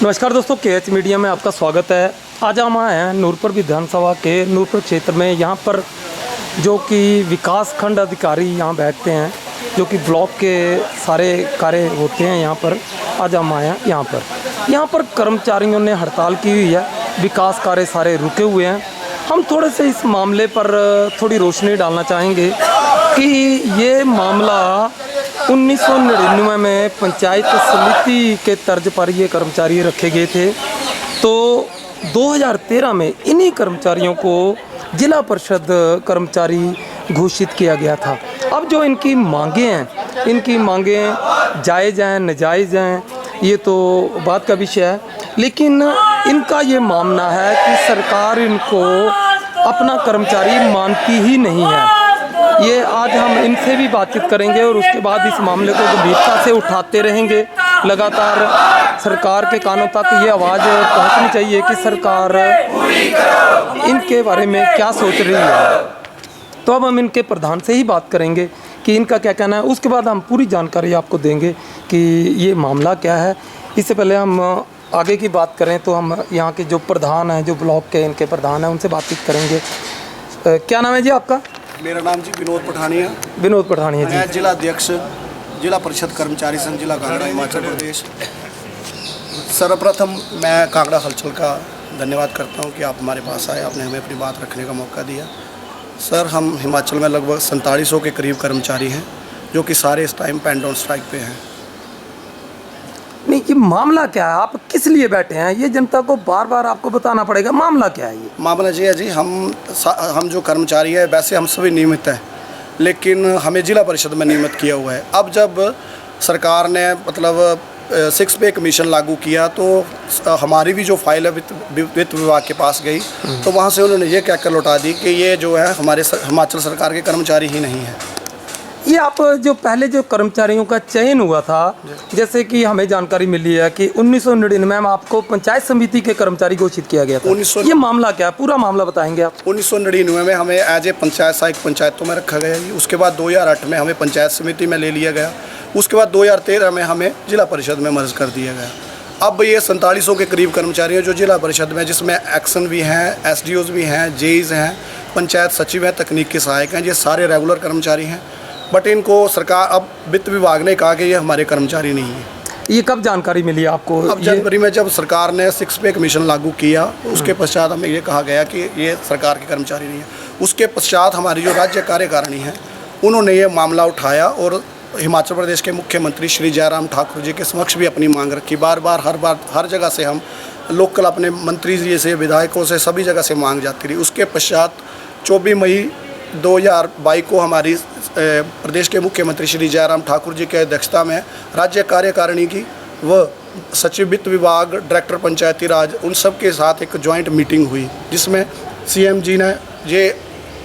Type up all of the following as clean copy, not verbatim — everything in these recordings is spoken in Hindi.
नमस्कार दोस्तों, KH मीडिया में आपका स्वागत है। आज हम आए हैं नूरपुर विधानसभा के नूरपुर क्षेत्र में। यहाँ पर जो कि विकास खंड अधिकारी यहाँ बैठते हैं, जो कि ब्लॉक के सारे कार्य होते हैं यहाँ पर। आज हम आए हैं यहाँ पर कर्मचारियों ने हड़ताल की हुई है, विकास कार्य सारे रुके हुए हैं। हम थोड़े से इस मामले पर थोड़ी रोशनी डालना चाहेंगे कि ये मामला 1999 में पंचायत समिति के तर्ज पर ये कर्मचारी रखे गए थे, तो 2013 में इन्हीं कर्मचारियों को जिला परिषद कर्मचारी घोषित किया गया था। अब जो इनकी मांगें जायज़ हैं नाजायज़ हैं, ये तो बात का विषय है, लेकिन इनका ये मानना है कि सरकार इनको अपना कर्मचारी मानती ही नहीं है। ये आज हम इनसे भी बातचीत करेंगे और उसके बाद इस मामले को गंभीरता से उठाते रहेंगे। लगातार सरकार के कानों तक ये आवाज़ पहुंचनी चाहिए कि सरकार इनके बारे में क्या सोच रही है। तो अब हम इनके प्रधान से ही बात करेंगे कि इनका क्या कहना है, उसके बाद हम पूरी जानकारी आपको देंगे कि ये मामला क्या है। इससे पहले हम आगे की बात करें तो हम यहाँ के जो प्रधान हैं, जो ब्लॉक के इनके प्रधान हैं, उनसे बातचीत करेंगे। क्या नाम है जी आपका? मेरा नाम जी विनोद पठानिया। विनोद पठानिया जी, मैं जिला अध्यक्ष जिला परिषद कर्मचारी संघ जिला कांगड़ा हिमाचल प्रदेश। सर्वप्रथम मैं कांगड़ा हलचल का धन्यवाद करता हूं कि आप हमारे पास आए, आपने हमें अपनी बात रखने का मौका दिया। सर, हम हिमाचल में लगभग 4700 के करीब कर्मचारी हैं जो कि सारे इस टाइम पेन डाउन स्ट्राइक पे हैं। नहीं, ये मामला क्या है? आप किस लिए बैठे हैं? ये जनता को बार बार आपको बताना पड़ेगा, मामला क्या है ये? मामला ये है जी, हम जो कर्मचारी है वैसे हम सभी नियमित हैं, लेकिन हमें जिला परिषद में नियमित किया हुआ है। अब जब सरकार ने मतलब 6 पे कमीशन लागू किया तो हमारी भी जो फाइल है वित्त विभाग के पास गई, तो वहाँ से उन्होंने ये कहकर लौटा दी कि ये जो है हमारे हिमाचल सरकार के कर्मचारी ही नहीं है। ये आप जो पहले जो कर्मचारियों का चयन हुआ था, जैसे कि हमें जानकारी मिली है कि 1999 में आपको पंचायत समिति के कर्मचारी घोषित किया गया था। ये मामला क्या है? पूरा मामला बताएंगे आप। 1999 में हमें एज ए पंचायत सहायक पंचायतों में रखा गया जी। उसके बाद 2008 में हमें पंचायत समिति में ले लिया गया। उसके बाद 2013 में हमें जिला परिषद में मर्ज कर दिया गया। अब ये 4700 के करीब कर्मचारी हैं जो जिला परिषद में, जिसमें एक्शन भी हैं, SDOs भी हैं, JEs हैं, पंचायत सचिव हैं, तकनीक के सहायक हैं, ये सारे रेगुलर कर्मचारी हैं। बट इनको सरकार, अब वित्त विभाग ने कहा कि ये हमारे कर्मचारी नहीं है। ये कब जानकारी मिली आपको? अब जनवरी में जब सरकार ने 6 पे कमीशन लागू किया, उसके पश्चात हमें ये कहा गया कि ये सरकार के कर्मचारी नहीं है। उसके पश्चात हमारी जो राज्य कार्यकारिणी है, उन्होंने ये मामला उठाया और हिमाचल प्रदेश के मुख्यमंत्री श्री जयराम ठाकुर जी के समक्ष भी अपनी मांग रखी। बार हर जगह से हम लोकल अपने मंत्री जी से, विधायकों से, सभी जगह से मांग जाती रही। उसके पश्चात 24 मई 2022 को हमारी प्रदेश के मुख्यमंत्री श्री जयराम ठाकुर जी के अध्यक्षता में राज्य कार्यकारिणी की व सचिव वित्त विभाग, डायरेक्टर पंचायती राज, उन सब के साथ एक जॉइंट मीटिंग हुई, जिसमें CM जी ने ये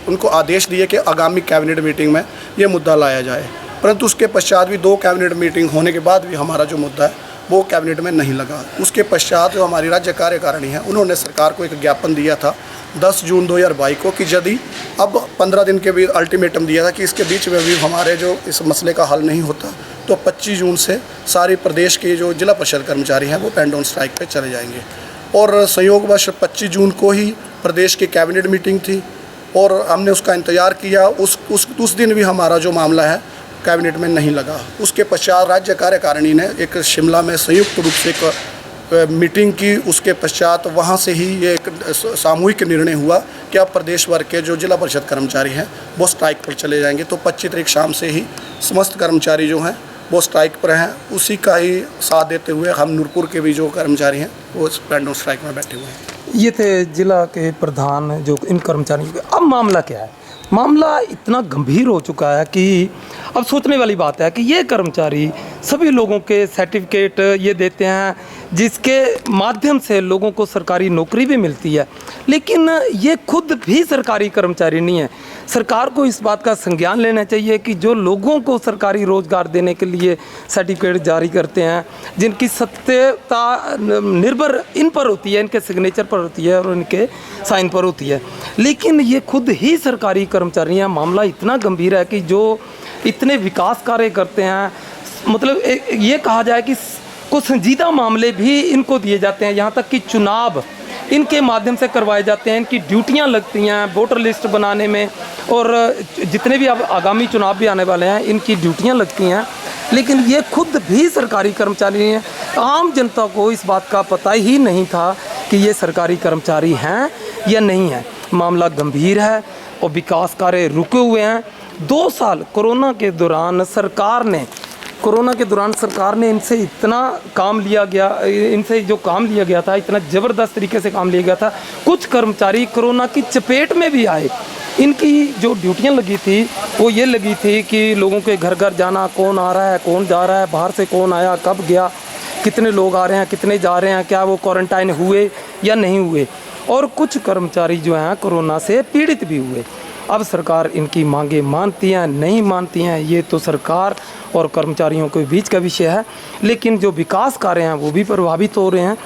उनको आदेश दिए कि आगामी कैबिनेट मीटिंग में ये मुद्दा लाया जाए। परंतु उसके पश्चात भी 2 कैबिनेट मीटिंग होने के बाद भी हमारा जो मुद्दा है वो कैबिनेट में नहीं लगा। उसके पश्चात जो हमारी राज्य कार्यकारिणी है, उन्होंने सरकार को एक ज्ञापन दिया था 10 जून 2022 को कि यदि अब 15 दिन के भी अल्टीमेटम दिया था कि इसके बीच में भी हमारे जो इस मसले का हल नहीं होता तो 25 जून से सारी प्रदेश के जो जिला परिषद कर्मचारी हैं वो पेन डाउन स्ट्राइक पे चले जाएंगे। और संयोगवश 25 जून को ही प्रदेश की कैबिनेट मीटिंग थी और हमने उसका इंतज़ार किया। उस दिन भी हमारा जो मामला है कैबिनेट में नहीं लगा। उसके पश्चात राज्य कार्यकारिणी ने एक शिमला में संयुक्त रूप से एक मीटिंग की। उसके पश्चात वहाँ से ही ये एक सामूहिक निर्णय हुआ कि अब प्रदेश भर के जो जिला परिषद कर्मचारी हैं वो स्ट्राइक पर चले जाएंगे। तो 25 तारीख शाम से ही समस्त कर्मचारी जो हैं वो स्ट्राइक पर हैं। उसी का ही साथ देते हुए हम नूरपुर के भी जो कर्मचारी हैं वो पेन डाउन स्ट्राइक में बैठे हुए हैं। ये थे जिला के प्रधान जो इन कर्मचारियों के। अब मामला क्या है? मामला इतना गंभीर हो चुका है कि अब सोचने वाली बात है कि ये कर्मचारी सभी लोगों के सर्टिफिकेट ये देते हैं, जिसके माध्यम से लोगों को सरकारी नौकरी भी मिलती है, लेकिन ये खुद भी सरकारी कर्मचारी नहीं है। सरकार को इस बात का संज्ञान लेना चाहिए कि जो लोगों को सरकारी रोजगार देने के लिए सर्टिफिकेट जारी करते हैं, जिनकी सत्यता निर्भर इन पर होती है, इनके सिग्नेचर पर होती है और इनके साइन पर होती है, लेकिन ये खुद ही सरकारी कर्मचारी हैं। मामला इतना गंभीर है कि जो इतने विकास कार्य करते हैं, मतलब ये कहा जाए कि कुछ संजीदा मामले भी इनको दिए जाते हैं, यहाँ तक कि चुनाव इनके माध्यम से करवाए जाते हैं, इनकी ड्यूटियां लगती हैं वोटर लिस्ट बनाने में, और जितने भी अब आगामी चुनाव भी आने वाले हैं इनकी ड्यूटियां लगती हैं। लेकिन ये खुद भी सरकारी कर्मचारी हैं। आम जनता को इस बात का पता ही नहीं था कि ये सरकारी कर्मचारी हैं या नहीं हैं। मामला गंभीर है और विकास कार्य रुके हुए हैं। 2 साल कोरोना के दौरान सरकार ने इनसे इतना काम लिया गया, इनसे जो काम लिया गया था इतना ज़बरदस्त तरीके से काम लिया गया था। कुछ कर्मचारी कोरोना की चपेट में भी आए। इनकी जो ड्यूटियां लगी थी वो ये लगी थी कि लोगों के घर घर जाना, कौन आ रहा है कौन जा रहा है, बाहर से कौन आया कब गया, कितने लोग आ रहे हैं कितने जा रहे हैं, क्या वो क्वारंटाइन हुए या नहीं हुए। और कुछ कर्मचारी जो हैं कोरोना से पीड़ित भी हुए। अब सरकार इनकी मांगे मानती हैं नहीं मानती हैं, ये तो सरकार और कर्मचारियों के बीच का विषय है। लेकिन जो विकास कार्य हैं वो भी प्रभावित हो रहे हैं।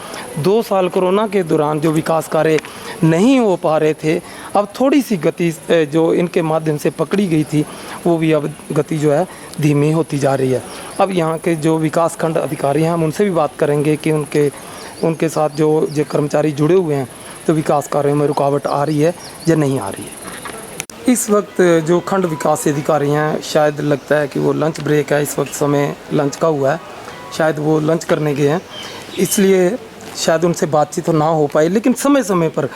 2 साल कोरोना के दौरान जो विकास कार्य नहीं हो पा रहे थे, अब थोड़ी सी गति जो इनके माध्यम से पकड़ी गई थी वो भी अब गति जो है धीमी होती जा रही है। अब यहाँ के जो विकास खंड अधिकारी हैं हम उनसे भी बात करेंगे कि उनके साथ जो कर्मचारी जुड़े हुए हैं तो विकास कार्यों में रुकावट आ रही है या नहीं आ रही है। इस वक्त जो खंड विकास अधिकारी हैं, शायद लगता है कि वो लंच ब्रेक है, इस वक्त समय लंच का हुआ है, शायद वो लंच करने गए हैं, इसलिए शायद उनसे बातचीत ना हो पाई। लेकिन समय समय पर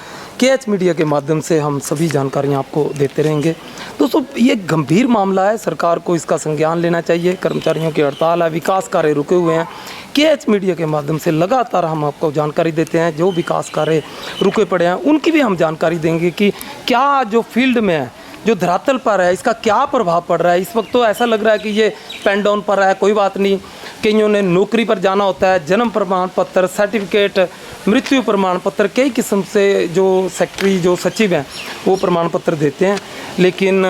KH मीडिया के माध्यम से हम सभी जानकारियां आपको देते रहेंगे। दोस्तों ये गंभीर मामला है, सरकार को इसका संज्ञान लेना चाहिए। कर्मचारियों की हड़ताल है, विकास कार्य रुके हुए हैं। KH मीडिया के माध्यम से लगातार हम आपको जानकारी देते हैं। जो विकास कार्य रुके पड़े हैं उनकी भी हम जानकारी देंगे कि क्या जो फील्ड में है, जो धरातल पर है, इसका क्या प्रभाव पड़ रहा है। इस वक्त तो ऐसा लग रहा है कि ये पेन डाउन पर है, कोई बात नहीं। कईयों ने नौकरी पर जाना होता है, जन्म प्रमाण पत्र, सर्टिफिकेट, मृत्यु प्रमाण पत्र, कई किस्म से जो सेक्रेटरी जो सचिव हैं वो प्रमाण पत्र देते हैं। लेकिन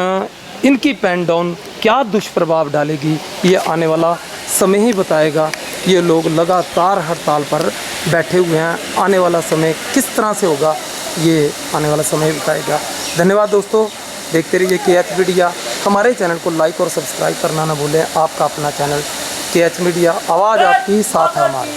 इनकी पेन डाउन क्या दुष्प्रभाव डालेगी ये आने वाला समय ही बताएगा। ये लोग लगातार हड़ताल पर बैठे हुए हैं, आने वाला समय किस तरह से होगा ये आने वाला समय बताएगा। धन्यवाद दोस्तों, देखते रहिए KH मीडिया। हमारे चैनल को लाइक और सब्सक्राइब करना ना भूलें। आपका अपना चैनल KH मीडिया, आवाज़ आपकी, साथ है हमारा।